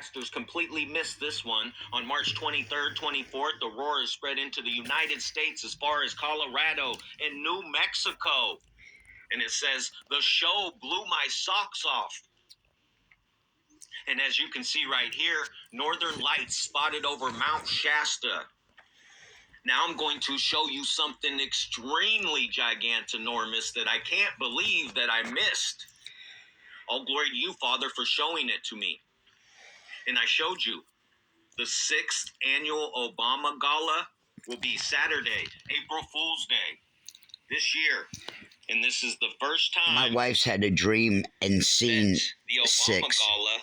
broadcasters completely missed this one. On March 23rd, 24th, the roar is spread into the United States as far as Colorado and New Mexico. And it says, the show blew my socks off. And as you can see right here, northern lights spotted over Mount Shasta. Now I'm going to show you something extremely gigantinormous that I can't believe that I missed. All glory to you, Father, for showing it to me. And I showed you. The 6th annual Obama Gala will be Saturday, April Fool's Day, this year. And this is the first time My wife's had a dream and seen the Obama 6. Gala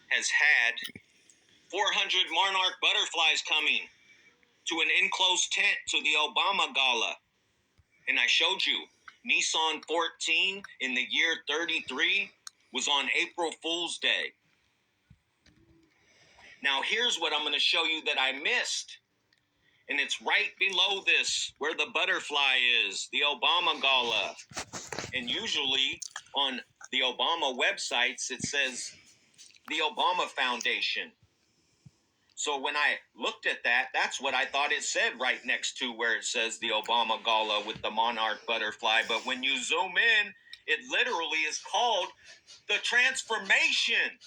has had 400 monarch butterflies coming to an enclosed tent to the Obama Gala. And I showed you, Nissan 14 in the year 33 was on April Fool's Day. Now here's what I'm going to show you that I missed. And it's right below this, where the butterfly is, the Obama Gala. And usually on the Obama websites, it says the Obama Foundation. So when I looked at that, that's what I thought it said right next to where it says the Obama Gala with the monarch butterfly. But when you zoom in, it literally is called the transformation.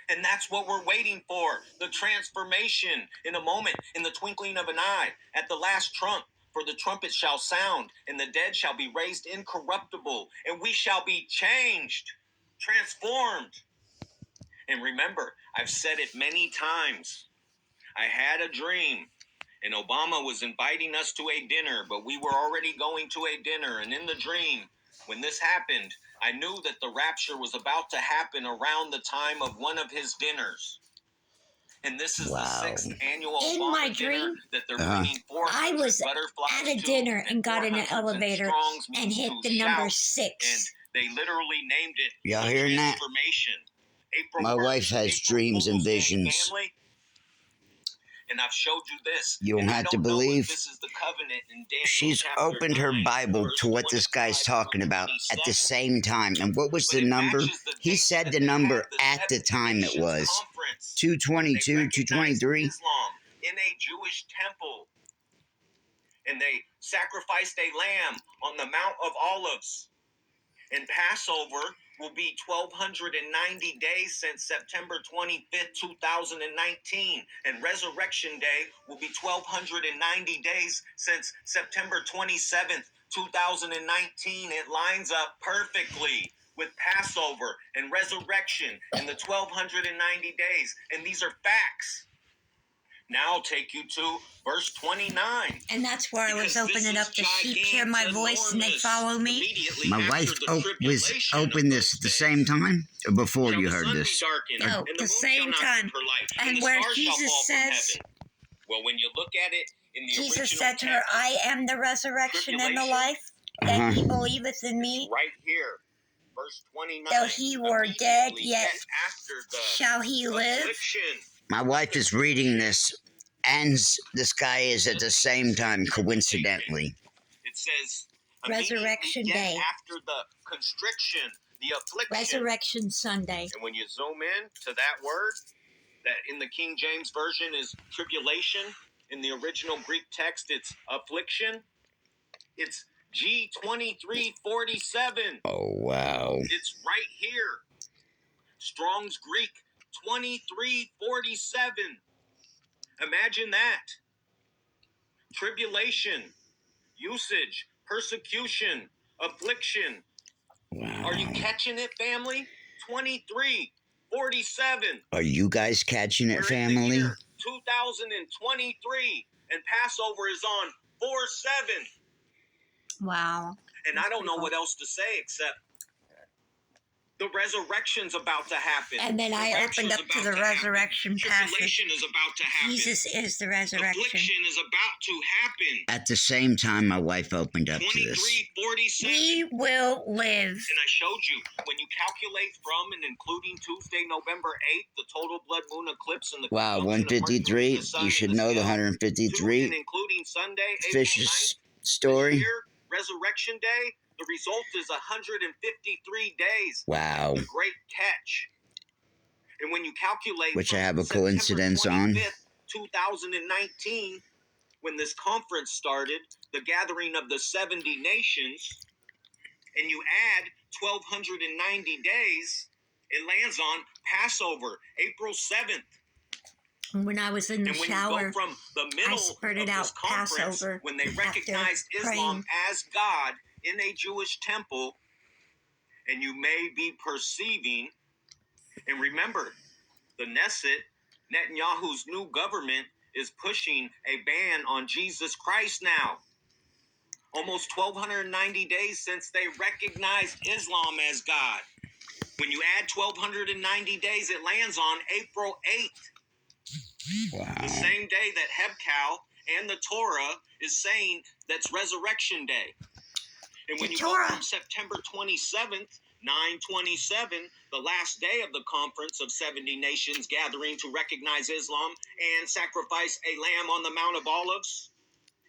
And that's what we're waiting for, the transformation in a moment, in the twinkling of an eye, at the last trump. For the trumpet shall sound, and the dead shall be raised incorruptible, and we shall be changed, transformed. And remember, I've said it many times. I had a dream, and Obama was inviting us to a dinner, but we were already going to a dinner. And in the dream, when this happened, I knew that the rapture was about to happen around the time of one of his dinners. And this is the 6th annual In Obama my dinner dream, that they're bringing 400 I was butterflies at a dinner and got in an elevator and hit the number 6. And they literally named it Y'all hearing that? Transformation. April My 1st, wife has April dreams and Fool's Day, visions. family. And I've showed you this. You don't And I have to know if believe. this is the covenant in Daniel She's chapter opened her 9, Bible verse to what this guy's 25 talking through about at the 27. same time. And what was But the it number? matches the He date said that the they number had at the time it Nations was. Conference. 222, They recognized 223. Islam in a Jewish temple. And they sacrificed a lamb on the Mount of Olives. And Passover will be 1,290 days since September 25th, 2019. And Resurrection Day will be 1,290 days since September 27th, 2019. It lines up perfectly with Passover and Resurrection and the 1,290 days. And these are facts. Now I'll take you to verse 29. And that's where I was opening up. The sheep hear my voice and they follow me. My wife was open this at the same time or before you heard this? No, the same time. And where Jesus says, well, when you look at it in the Jesus said to her, I am the resurrection and the life. That he believeth in me, right here, verse 29. though he were dead, yet shall he live. My wife is reading this, and this guy is at the same time, coincidentally. It says, Resurrection Day. After the constriction, the affliction. Resurrection Sunday. And when you zoom in to that word, that in the King James Version is tribulation. In the original Greek text, it's affliction. It's G2347. Oh, wow. It's right here. Strong's Greek 2347. Imagine that. Tribulation, usage, persecution, affliction. Wow. Are you catching it, family? 2347. Are you guys catching it, family? 2023, and Passover is on 4/7. Wow. And I don't know what else to say except the resurrection's about to happen. And then I opened up to the resurrection passage. Tribulation is about to happen. Jesus is the resurrection. Affliction is about to happen. At the same time, my wife opened up to this. 2347. We will live. And I showed you, when you calculate from and including Tuesday, November 8th, the total blood moon eclipse and the Wow, 153. You should know the 153. And including Sunday, Fish's April 9th, story. Year, Resurrection Day, the result is 153 days. Wow. The great catch. And when you calculate, which I have a September coincidence on. 2019, when this conference started, the gathering of the 70 nations, and you add 1,290 days, it lands on Passover, April 7th. When I was in the And when shower, you go from the middle I spurted of out this conference, Passover when they after recognized Islam praying. as God in a Jewish temple, and you may be perceiving, and remember, the Knesset, Netanyahu's new government, is pushing a ban on Jesus Christ now. Almost 1,290 days since they recognized Islam as God. When you add 1,290 days, it lands on April 8th. Wow. The same day that Hebcal and the Torah is saying that's Resurrection Day. And when you go from September 27th, 9/27, the last day of the conference of 70 nations gathering to recognize Islam and sacrifice a lamb on the Mount of Olives,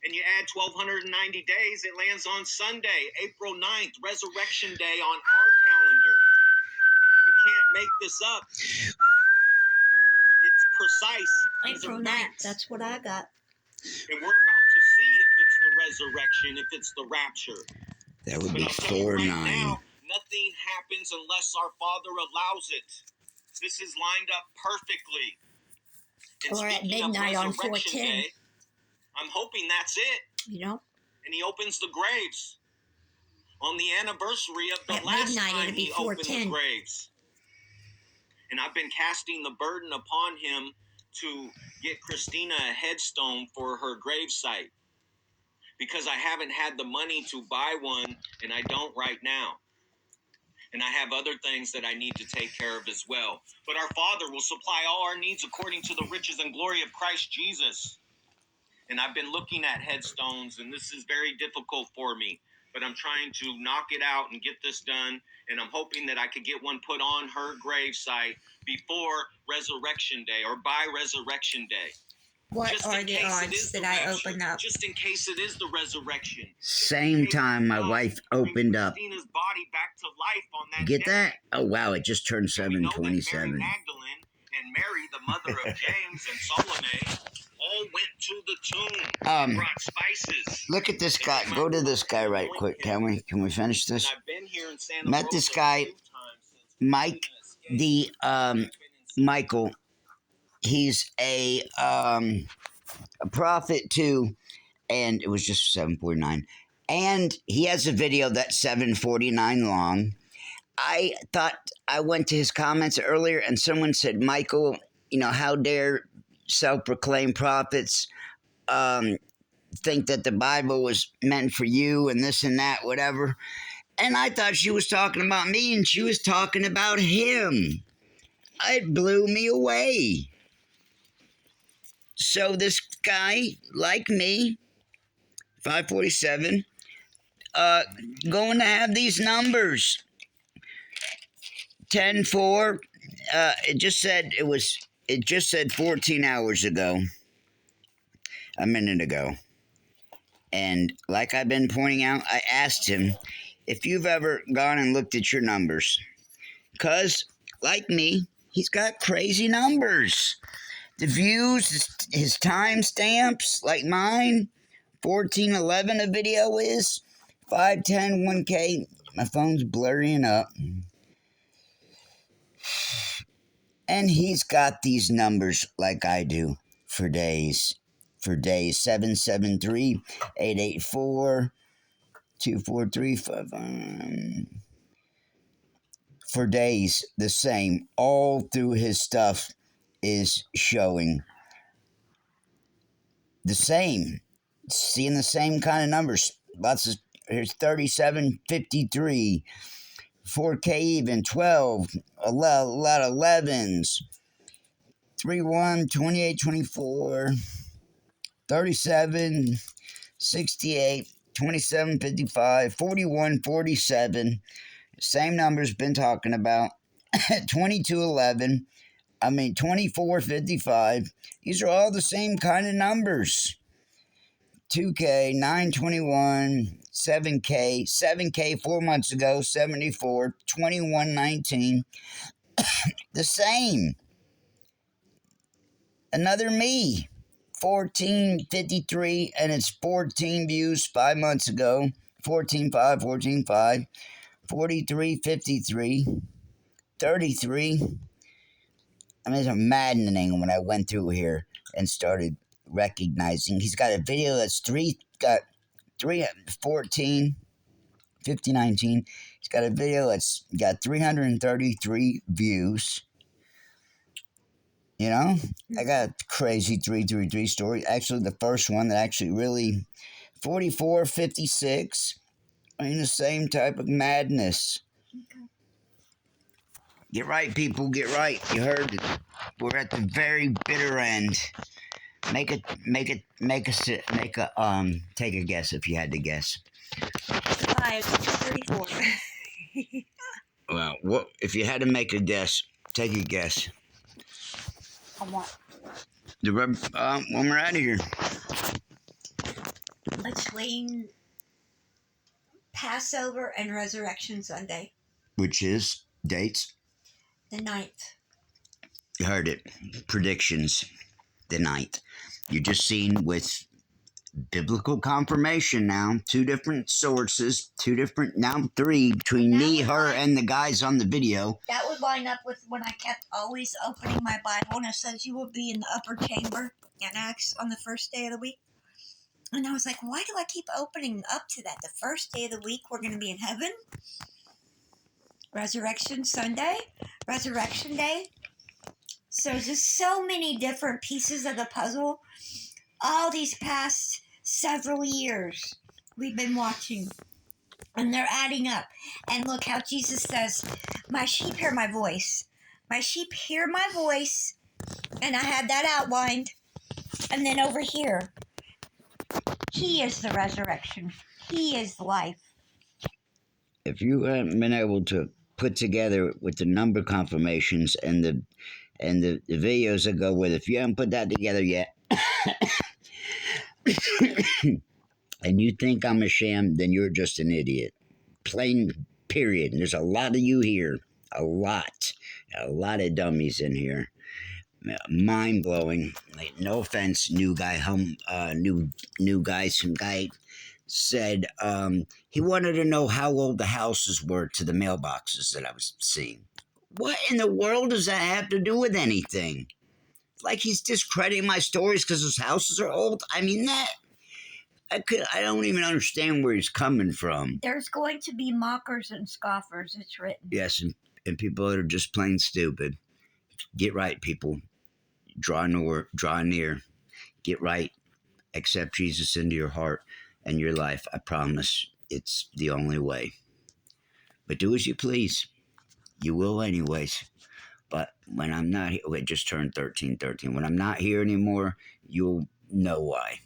and you add 1,290 days, it lands on Sunday, April 9th, Resurrection Day on our calendar. You can't make this up. It's precise. April 9th, that's what I got. And we're about to see if it's the resurrection, if it's the rapture. That would But be I'll tell you right 4/9. now, nothing happens unless our Father allows it. This is lined up perfectly. And Or at speaking of midnight on Resurrection 4/10. Day, I'm hoping that's it. You know? And he opens the graves on the anniversary of the At last midnight, time it'll be he opened the 4:10. graves. And I've been casting the burden upon him to get Christina a headstone for her gravesite, because I haven't had the money to buy one, and I don't right now. And I have other things that I need to take care of as well. But our Father will supply all our needs according to the riches and glory of Christ Jesus. And I've been looking at headstones, and this is very difficult for me. But I'm trying to knock it out and get this done. And I'm hoping that I could get one put on her gravesite before Resurrection Day, or by Resurrection Day. What Just are in the case it odds is the that I rapture, open up? just in case it is the resurrection. Same time my wife opened up. Christina's body back to life on that You get day. that? Oh, wow, it just turned And we know that Mary 7/27. Magdalene and Mary, the mother of James and Salome, all went to the tomb and brought spices. Look at this guy. Go to this guy right quick. Can we finish And this? I've been here in Santa Met Rosa this guy, a few times since Mike, Christina the escaped. I've been in Michael. He's a prophet too, and it was just 7:49. And he has a video that's 7:49 long. I thought, I went to his comments earlier, and someone said, Michael, how dare self-proclaimed prophets think that the Bible was meant for you and this and that, whatever. And I thought she was talking about me, and she was talking about him. It blew me away. So this guy, like me, 547, going to have these numbers. 10-4. It just said 14 hours ago, a minute ago. And like I've been pointing out, I asked him if you've ever gone and looked at your numbers. Because, like me, he's got crazy numbers. The views, his timestamps, like mine, 1411 a video is, 510, 1K. My phone's blurring up. And he's got these numbers like I do for days. 773, 884, 2435. For days, the same. All through his stuff is showing the same. Seeing the same kind of numbers. Here's 3753. 4K even, 12, a lot of 11s. 31, 28, 24, 37, 68, 27, 55, 41, 47. Same numbers been talking about. 22, 11. 24, 55. These are all the same kind of numbers. 2K, 921, 7K 4 months ago, 74, 2119. The same. Another me. 1453, and it's 14 views 5 months ago. 14.5, 14.5, 43.53, 33. I mean, it's maddening when I went through here and started recognizing. He's got a video that's 14, 5019. He's got a video that's got 333 views. You know, I got a crazy 333 story. Actually, the first one that actually really 4456. I mean, the same type of madness. Okay. Get right, people. Get right. You heard it. We're at the very bitter end. Take a guess if you had to guess. 534. Well, what if you had to make a guess? Take a guess. On what? When we're out of here. Between Passover and Resurrection Sunday. Which is dates? The 9th. You heard it. Predictions. The 9th. You're just seen with biblical confirmation now. 2 different sources. 2 different, now 3 between me, her, and the guys on the video. That would line up with when I kept always opening my Bible and it says you will be in the upper chamber in Acts on the first day of the week. And I was like, why do I keep opening up to that? The first day of the week, we're going to be in heaven. Resurrection Sunday. Resurrection Day. So just so many different pieces of the puzzle. All these past several years we've been watching. And they're adding up. And look how Jesus says, my sheep hear my voice. My sheep hear my voice. And I had that outlined. And then over here, He is the resurrection. He is life. If you haven't been able to put together with the number confirmations and the videos that go with it, if you haven't put that together yet, and you think I'm a sham, then you're just an idiot. Plain period. And there's a lot of you here. A lot of dummies in here. Mind blowing. Like, no offense, new guy. New guy. Some guy said he wanted to know how old the houses were to the mailboxes that I was seeing. What in the world does that have to do with anything? Like he's discrediting my stories because his houses are old. I mean that. I don't even understand where he's coming from. There's going to be mockers and scoffers, it's written. Yes, and people that are just plain stupid. Get right, people. Draw near. Get right. Accept Jesus into your heart and your life. I promise it's the only way. But do as you please. You will anyways. But when I'm not here, it just turned 13. When I'm not here anymore, you'll know why.